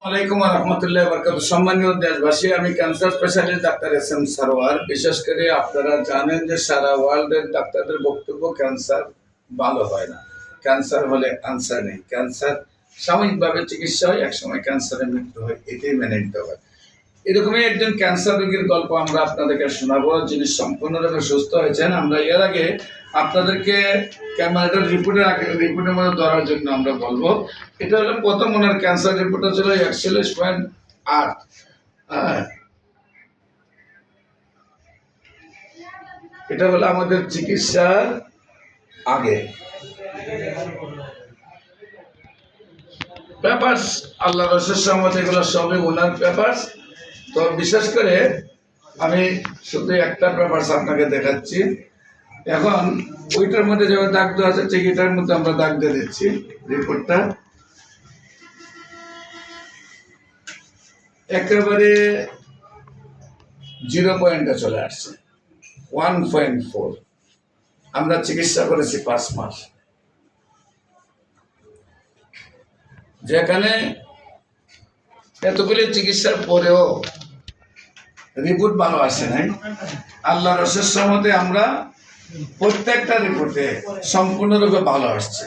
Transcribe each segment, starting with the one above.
আলাইকুম রহমতুল্লাহ বরকাত। সম্মানীয় দেশবাসী, আমি cancer specialist doctor SM Sarwar. বিশেষ করে আপনারা জানেন যে সারা ওয়ার্ল্ডের ডাক্তারদের বক্তব্য ক্যান্সার ভালো হয় না, ক্যান্সার হলে আনসার নেই, ক্যান্সার সাময়িকভাবে চিকিৎসা হয়, একসময় ক্যান্সারের মৃত্যু হয়, এটাই মেনে নিতে হয়। এরকমই একজন ক্যান্সার রোগীর গল্প আমরা আপনাদেরকে শোনাবো, যিনি সম্পূর্ণরূপে সুস্থ হয়েছেন। আমরা এর আগে আপনাদেরকে ক্যামেরাটার রিপোর্টের মধ্যে ধরার জন্য আমরা বলবো। এটা হলো প্রথম ওনার ক্যান্সার রিপোর্টটা ছিল 41.8। হ্যাঁ, এটা হলো আমাদের চিকিৎসার আগে পেপারস, আল্লাহ রসের সহমতে এগুলো সবই ওনার পেপারস। তো বিশেষ করে আমি শুধু একটা পেপারস আপনাকে দেখাচ্ছি। এখন ওইটার মধ্যে যেভাবে দাগ দেওয়া আছে ঠিক এটার মধ্যে আমরা দাগ দিয়ে দিচ্ছি। রিপোর্টটা একেবারে 0 পয়েন্টে চলে আসছে, 1.4। আমরা চিকিৎসা করেছি 5 মাস, যেখানে এতগুলি চিকিৎসার পরেও রিপোর্ট ভালো আসে নাই। আল্লাহ রসের সহমতে আমরা প্রত্যেকটা রিপোর্টে সম্পূর্ণরূপে ভালো আসছে।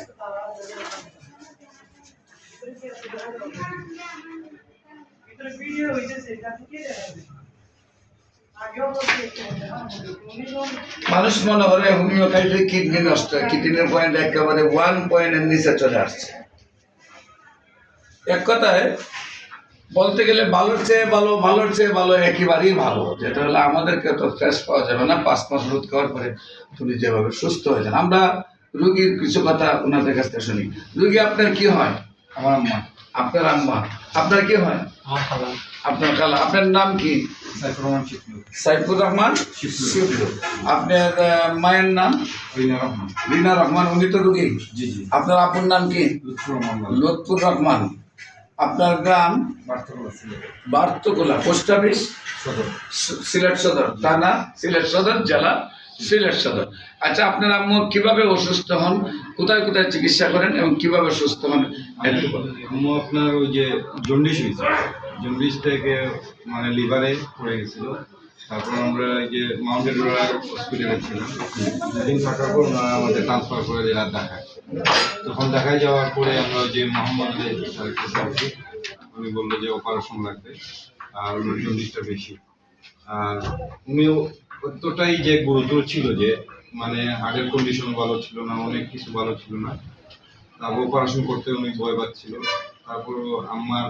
মানুষ মনে করে হোমিও খাইলে কিডনি নষ্ট হয়, কিডনির পয়েন্ট একেবারে 1 পয়েন্টের নিচে চলে আসছে। এক কথায় বলতে গেলে ভালোর চেয়ে ভালো, ভালোর চেয়ে ভালো, একেবারেই ভালো। যেটা হলো আমাদেরকে তো ফ্রেশ পাওয়া যাবে না 5 মাস রোধ খাওয়ার পরে তুমি যেভাবে সুস্থ হয়ে যান। আমরা রুগীর কিছু কথা ওনাদের কাছ থেকে শুনি। রুগী আপনার কি হয়? আমার আম্মা। আপনার আম্মা। আপনার কি হয়? আমার খালা। আপনার খালা। আপনার নাম কি? সাইফুর রহমান শিবলু। সাইফুর রহমান শিবলু। আপনার মায়ের নাম? রিনা রহমান। রিনা রহমান। উনি তো রুগী। জি জি। আপনার আপুর নাম কি? লুৎফুর রহমান। লুৎফুর রহমান। আপনার গ্রাম? বার্তকলা সিলেট। বার্তকলা। Post office? সদর। সিলেট সদর। থানা সিলেট সদর, জেলা সিলেট সদর। আচ্ছা, আপনার আম্মু কিভাবে অসুস্থ হন, কোথায় কোথায় চিকিৎসা করেন এবং কিভাবে সুস্থ হন একটু বলুন। আম্মু আপনার ওই যে জন্ডিস হয়েছে, জন্ডিস থেকে মানে লিভারে পড়ে গেছিল। তারপর আমরা এই যে মাউন্টেন রোডার হসপিটালে ছিলাম, দুদিন থাকার পর ওনারা আমাদের ট্রান্সফার করে দিলাম ঢাকায়। তখন ঢাকায় যাওয়ার পরে আমরা ওই যে মোহাম্মদ উনি বললো যে অপারেশন লাগবে, আর ওনার জন্ডিসটা বেশি। আর উনিও এতটাই যে গুরুতর ছিল যে মানে হার্টের কন্ডিশন ভালো ছিল না, অনেক কিছু ভালো ছিল না। তারপর অপারেশন করতে অনেক ভয় পাচ্ছিল। তারপর আমার